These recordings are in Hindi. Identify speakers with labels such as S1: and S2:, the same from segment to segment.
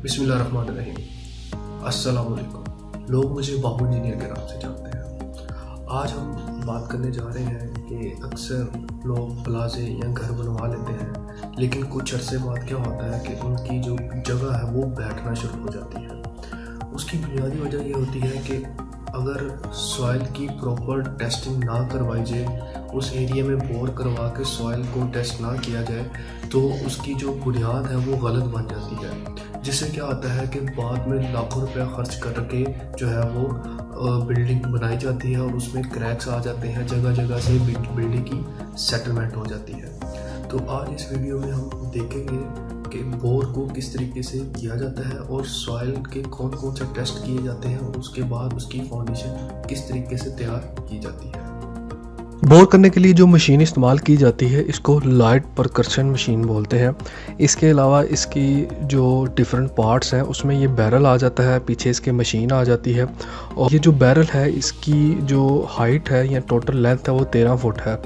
S1: बिस्मिल्लाहिर्रहमानिर्रहीम। अस्सलाम वालेकुम। लोग मुझे बाबू इंजीनियर के नाम से जानते हैं। आज हम बात करने जा रहे हैं कि अक्सर लोग प्लाजे या घर बनवा लेते हैं, लेकिन कुछ अरसे बाद क्या होता है कि उनकी जो जगह है वो बैठना शुरू हो जाती है। उसकी बुनियादी वजह ये होती है कि अगर सॉइल की प्रॉपर टेस्टिंग ना करवाई जाए, उस एरिया में बोर करवा के सॉइल को टेस्ट ना किया जाए, तो उसकी जो बुनियाद है वो गलत बन जाती है, जिससे क्या होता है कि बाद में लाखों रुपया खर्च करके जो है वो बिल्डिंग बनाई जाती है और उसमें क्रैक्स आ जाते हैं, जगह जगह से बिल्डिंग की सेटलमेंट हो जाती है। तो आज इस वीडियो में हम देखेंगे कि बोर को किस तरीके से किया जाता है और सॉइल के कौन कौन से टेस्ट किए जाते हैं और उसके बाद उसकी फाउंडेशन किस तरीके से तैयार की जाती है।
S2: बोर करने के लिए जो मशीन इस्तेमाल की जाती है इसको लाइट परकर्शन मशीन बोलते हैं। इसके अलावा इसकी जो डिफरेंट पार्ट्स हैं उसमें ये बैरल आ जाता है, पीछे इसके मशीन आ जाती है, और ये जो बैरल है इसकी जो हाइट है या टोटल लेंथ है वो 13 फुट है।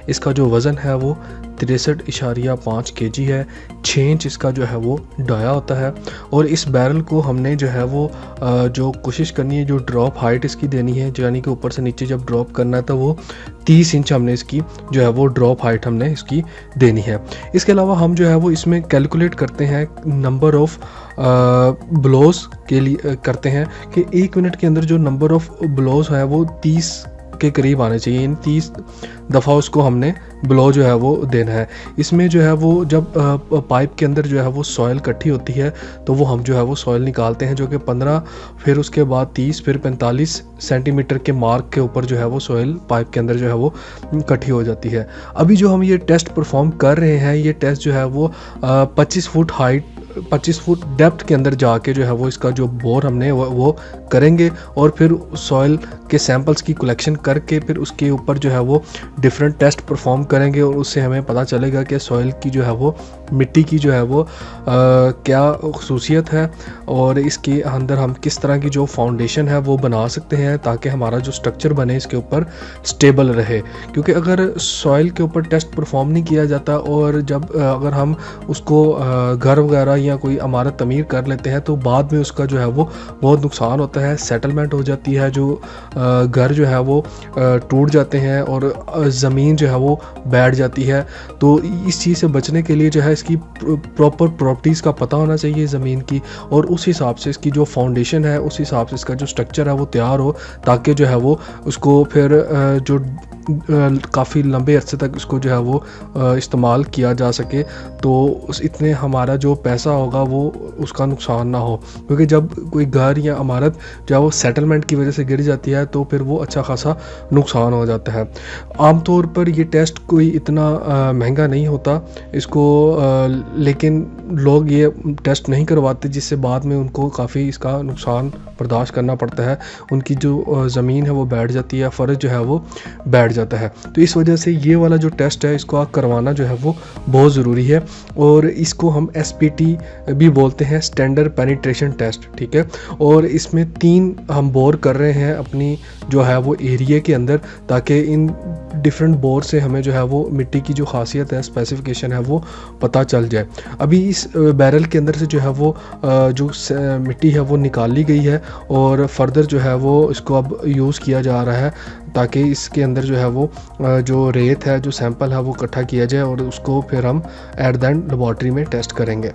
S2: इसका जो वज़न है वो 63.5 kg है। 6 इंच इसका जो है वो डाया होता है। और इस बैरल को हमने जो है वो जो कोशिश करनी है, जो ड्रॉप हाइट इसकी देनी है, यानी कि ऊपर से नीचे जब ड्रॉप करना है तो वो 30 इंच हमने इसकी जो है वो ड्रॉप हाइट हमने इसकी देनी है। इसके अलावा हम जो है वो इसमें कैलकुलेट करते हैं नंबर ऑफ़ ब्लोज के लिए करते हैं कि 1 मिनट के अंदर जो नंबर ऑफ़ ब्लोज है वो 30 के करीब आने चाहिए, यानी 30 दफ़ा उसको हमने ब्लो जो है वो देना है। इसमें जो है वो जब पाइप के अंदर जो है वो सॉइल इकट्ठी होती है तो वो हम जो है वो सॉइल निकालते हैं, जो कि 15 फिर उसके बाद 30 फिर 45 सेंटीमीटर के मार्क के ऊपर जो है वो सॉइल पाइप के अंदर जो है वो इकट्ठी हो जाती है। अभी जो हम ये टेस्ट परफॉर्म कर रहे हैं, ये टेस्ट जो है वो 25 फुट हाइट 25 फुट डेप्थ के अंदर जाके जो है वो इसका जो बोर हमने वो करेंगे और फिर सॉइल के सैंपल्स की कलेक्शन करके फिर उसके ऊपर जो है वो डिफरेंट टेस्ट परफॉर्म करेंगे और उससे हमें पता चलेगा कि सॉइल की जो है वो मिट्टी की जो है वो क्या खसूसियत है और इसके अंदर हम किस तरह की जो फाउंडेशन है वो बना सकते हैं ताकि हमारा जो स्ट्रक्चर बने इसके ऊपर स्टेबल रहे। क्योंकि अगर सॉइल के ऊपर टेस्ट परफॉर्म नहीं किया जाता और जब अगर हम उसको घर वगैरह या कोई इमारत तमीर कर लेते हैं तो बाद में उसका जो है वो बहुत नुकसान होता है, सेटलमेंट हो जाती है, जो घर जो है वो टूट जाते हैं और ज़मीन जो है वो बैठ जाती है। तो इस चीज़ से बचने के लिए जो है इसकी प्रॉपर प्रॉपर्टीज़ का पता होना चाहिए ज़मीन की, और उस हिसाब से इसकी जो फाउंडेशन है उस हिसाब से इसका जो स्ट्रक्चर है वो तैयार हो, ताकि जो है वो उसको फिर जो काफ़ी लंबे अरसे तक इसको जो है वो इस्तेमाल किया जा सके, तो उस इतने हमारा जो पैसा होगा वो उसका नुकसान ना हो। क्योंकि जब कोई घर या इमारत जो है वो सेटलमेंट की वजह से गिर जाती है तो फिर वो अच्छा खासा नुकसान हो जाता है। आमतौर पर ये टेस्ट कोई इतना महंगा नहीं होता इसको, लेकिन लोग ये टेस्ट नहीं करवाते, जिससे बाद में उनको काफ़ी इसका नुकसान बर्दाश्त करना पड़ता है। उनकी जो ज़मीन है वो बैठ जाती है, फ़र्ज जो है वो बैठ जाता है। तो इस वजह से ये वाला जो टेस्ट है इसको करवाना जो है वो बहुत ज़रूरी है, और इसको हम SPT भी बोलते हैं, स्टैंडर्ड पेनिट्रेशन टेस्ट। ठीक है, और इसमें 3 हम बोर कर रहे हैं अपनी जो है वो एरिया के अंदर, ताकि इन डिफरेंट बोर से हमें जो है वो मिट्टी की जो खासियत है, स्पेसिफिकेशन है, वो पता चल जाए। अभी इस बैरल के अंदर से जो है वो जो मिट्टी है वो निकाल ली गई है और फर्दर जो है वो इसको अब यूज़ किया जा रहा है, ताकि इसके अंदर जो है वो जो रेत है, जो सैंपल है वो इकट्ठा किया जाए और उसको फिर हम एट द एंड लेबॉर्ट्री में टेस्ट करेंगे।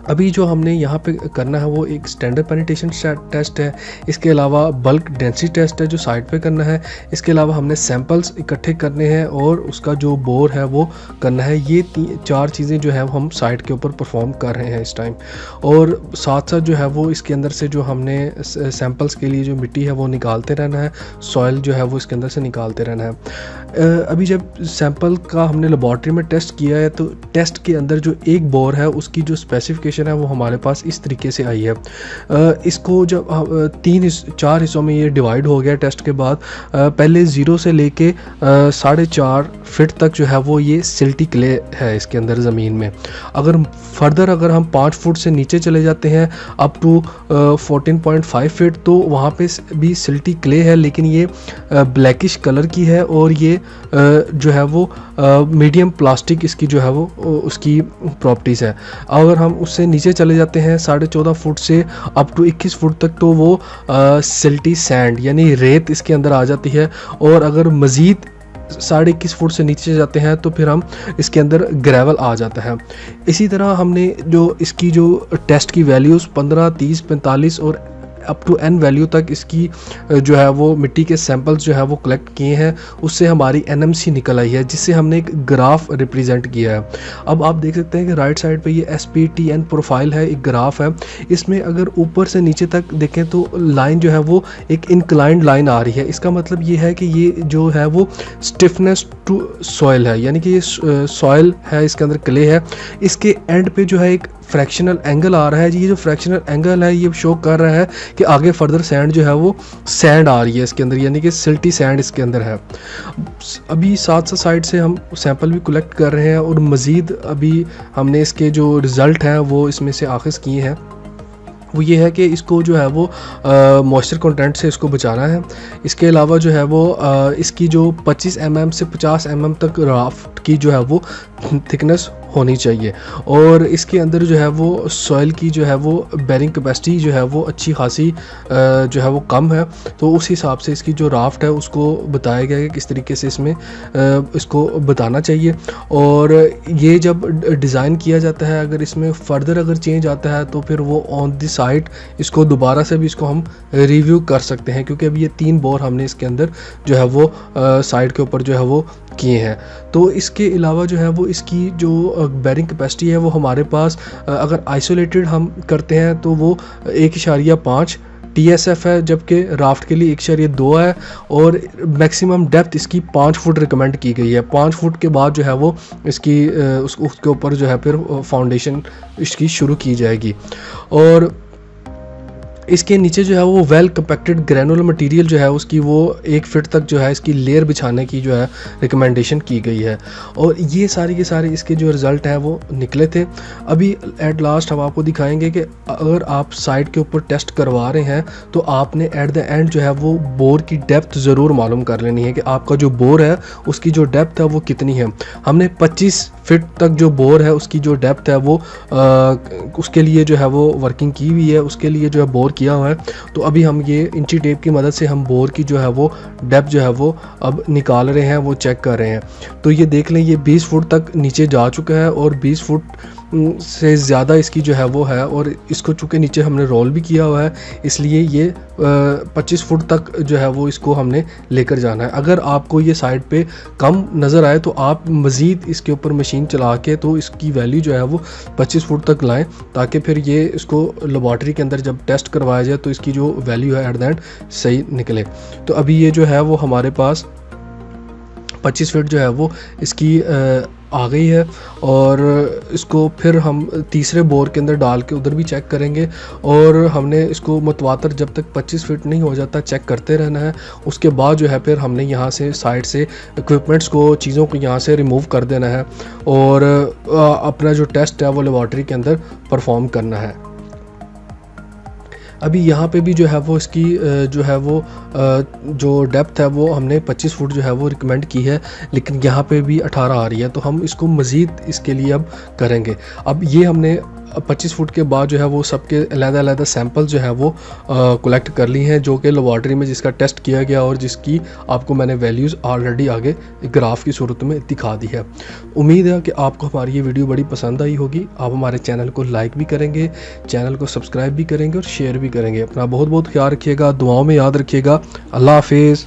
S2: अभी जो हमने यहाँ पे करना है वो एक स्टैंडर्ड पेनिट्रेशन टेस्ट है। इसके अलावा बल्क डेंसिटी टेस्ट है जो साइड पे करना है। इसके अलावा हमने सैंपल्स इकट्ठे करने हैं और उसका जो बोर है वो करना है। ये 4 चीज़ें जो है वो हम साइड के ऊपर परफॉर्म कर रहे हैं इस टाइम। और साथ साथ जो है वो इसके अंदर से जो हमने सैंपल्स के लिए जो मिट्टी है वो निकालते रहना है, सॉइल जो है वो इसके अंदर से निकालते रहना है। अभी जब सैंपल का हमने लेबॉर्ट्री में टेस्ट किया है तो टेस्ट के अंदर जो एक बोर है उसकी जो स्पेसिफिकेशन है वो हमारे पास इस तरीके से आई है। इसको जब 4 हिस्सों में ये डिवाइड हो गया टेस्ट के बाद, पहले 0 से लेके 4.5 फीट तक जो है वो ये सिल्टी क्ले है इसके अंदर ज़मीन में। अगर फर्दर अगर हम 5 फुट से नीचे चले जाते हैं अप टू 14.5 फीट, तो वहाँ पे भी सिल्टी क्ले है, लेकिन ये ब्लैकिश कलर की है और ये जो है वो मीडियम प्लास्टिक इसकी जो है वो उसकी प्रॉपर्टीज़ है। अगर हम उससे से नीचे चले जाते हैं 14.5 फुट से अप टू 21 फुट तक, तो वो सिल्टी सैंड यानी रेत इसके अंदर आ जाती है। और अगर मज़ीद 21.5 फुट से नीचे जाते हैं तो फिर हम इसके अंदर ग्रेवल आ जाता है। इसी तरह हमने जो इसकी जो टेस्ट की वैल्यूज़ 15, 30, 45 और अप टू n वैल्यू तक इसकी जो है वो मिट्टी के सैंपल्स जो है वो कलेक्ट किए हैं, उससे हमारी NMC निकल आई है, जिससे हमने एक ग्राफ रिप्रेजेंट किया है। अब आप देख सकते हैं कि राइट साइड पे ये SPTN प्रोफाइल है, एक ग्राफ है। इसमें अगर ऊपर से नीचे तक देखें तो लाइन जो है वो एक इंक्लाइंड लाइन आ रही है। इसका मतलब ये है कि ये जो है वो स्टिफनेस टू सॉइल है, यानी कि ये सॉइल है, इसके अंदर क्ले है। इसके एंड पे जो है एक फ्रैक्शनल एंगल आ रहा है। ये जो फ्रैक्शनल एंगल है ये शो कर रहा है कि आगे फर्दर सैंड जो है वो सैंड आ रही है इसके अंदर, यानी कि सिल्टी सैंड इसके अंदर है। अभी साथ साइड से हम सैंपल भी कलेक्ट कर रहे हैं और मज़ीद अभी हमने इसके जो रिज़ल्ट हैं वो इसमें से आखिज़ किए हैं। वो ये है कि इसको जो है वो मॉइस्चर कंटेंट से इसको बचाना है। इसके अलावा जो है वो इसकी जो 25 mm से 50 mm तक राफ्ट की जो है वो थिकनेस होनी चाहिए। और इसके अंदर जो है वो सॉइल की जो है वो बेरिंग कैपेसिटी जो है वो अच्छी खासी जो है वो कम है। तो उस हिसाब से इसकी जो राफ्ट है उसको बताया गया है कि किस तरीके से इसमें इसको बताना चाहिए। और ये जब डिज़ाइन किया जाता है, अगर इसमें फ़र्दर अगर चेंज आता है तो फिर वो ऑन द साइट इसको दोबारा से भी इसको हम रिव्यू कर सकते हैं, क्योंकि अभी ये 3 बोर हमने इसके अंदर जो है वो साइड के ऊपर जो है वो किए हैं। तो इसके अलावा जो है वो इसकी जो बेरिंग कैपेसिटी है वो हमारे पास अगर आइसोलेटेड हम करते हैं तो वो 1.5 TSF है, जबकि राफ्ट के लिए 1.2 है। और मैक्सिमम डेप्थ इसकी 5 फुट रिकमेंड की गई है। 5 फुट के बाद जो है वो इसकी उसके ऊपर जो है फिर फाउंडेशन इसकी शुरू की जाएगी। और इसके नीचे जो है वो वेल कंपैक्टेड ग्रैनुलर मटेरियल जो है उसकी वो 1 फीट तक जो है इसकी लेयर बिछाने की जो है रिकमेंडेशन की गई है। और ये सारी के सारे इसके जो रिज़ल्ट हैं वो निकले थे। अभी एट लास्ट हम आपको दिखाएंगे कि अगर आप साइट के ऊपर टेस्ट करवा रहे हैं तो आपने एट द एंड जो है वो बोर की डेप्थ ज़रूर मालूम कर लेनी है कि आपका जो बोर है उसकी जो डेप्थ है वो कितनी है। हमने 25 फीट तक जो बोर है उसकी जो डेप्थ है वो उसके लिए जो है वो वर्किंग की हुई है, उसके लिए जो है बोर किया हुआ है। तो अभी हम ये इंची टेप की मदद से हम बोर की जो है वो डेप्थ जो है वो अब निकाल रहे हैं, वो चेक कर रहे हैं। तो ये देख लें ये 20 फुट तक नीचे जा चुका है और 20 फुट से ज़्यादा इसकी जो है वो है। और इसको चूँकि नीचे हमने रोल भी किया हुआ है इसलिए ये 25 फुट तक जो है वो इसको हमने लेकर जाना है। अगर आपको ये साइड पे कम नज़र आए तो आप मज़ीद इसके ऊपर मशीन चला के तो इसकी वैल्यू जो है वो 25 फुट तक लाएं, ताकि फिर ये इसको लेबॉर्ट्री के अंदर जब टेस्ट करवाया जाए तो इसकी जो वैल्यू है एट द एंड सही निकले। तो अभी ये जो है वो हमारे पास 25 फीट जो है वो इसकी आ गई है। और इसको फिर हम तीसरे बोर के अंदर डाल के उधर भी चेक करेंगे। और हमने इसको मतवातर जब तक 25 फीट नहीं हो जाता चेक करते रहना है। उसके बाद जो है फिर हमने यहाँ से साइड से इक्विपमेंट्स को, चीज़ों को यहाँ से रिमूव कर देना है और अपना जो टेस्ट है वो लेबॉर्ट्री के अंदर परफॉर्म करना है। अभी यहाँ पे भी जो है वो इसकी जो है वो जो डेप्थ है वो हमने 25 फुट जो है वो रिकमेंड की है, लेकिन यहाँ पे भी 18 आ रही है। तो हम इसको मज़ीद इसके लिए अब करेंगे। अब ये हमने 25 फुट के बाद जो है वो सबके अलग-अलग सैंपल जो है वो कलेक्ट कर ली हैं, जो कि लेबॉर्ट्री में जिसका टेस्ट किया गया और जिसकी आपको मैंने वैल्यूज़ ऑलरेडी आगे ग्राफ की सूरत में दिखा दी है। उम्मीद है कि आपको हमारी ये वीडियो बड़ी पसंद आई होगी। आप हमारे चैनल को लाइक भी करेंगे, चैनल को सब्सक्राइब भी करेंगे और शेयर भी करेंगे। अपना बहुत बहुत ख्याल रखिएगा, दुआओं में याद रखिएगा। अल्लाह हाफिज़।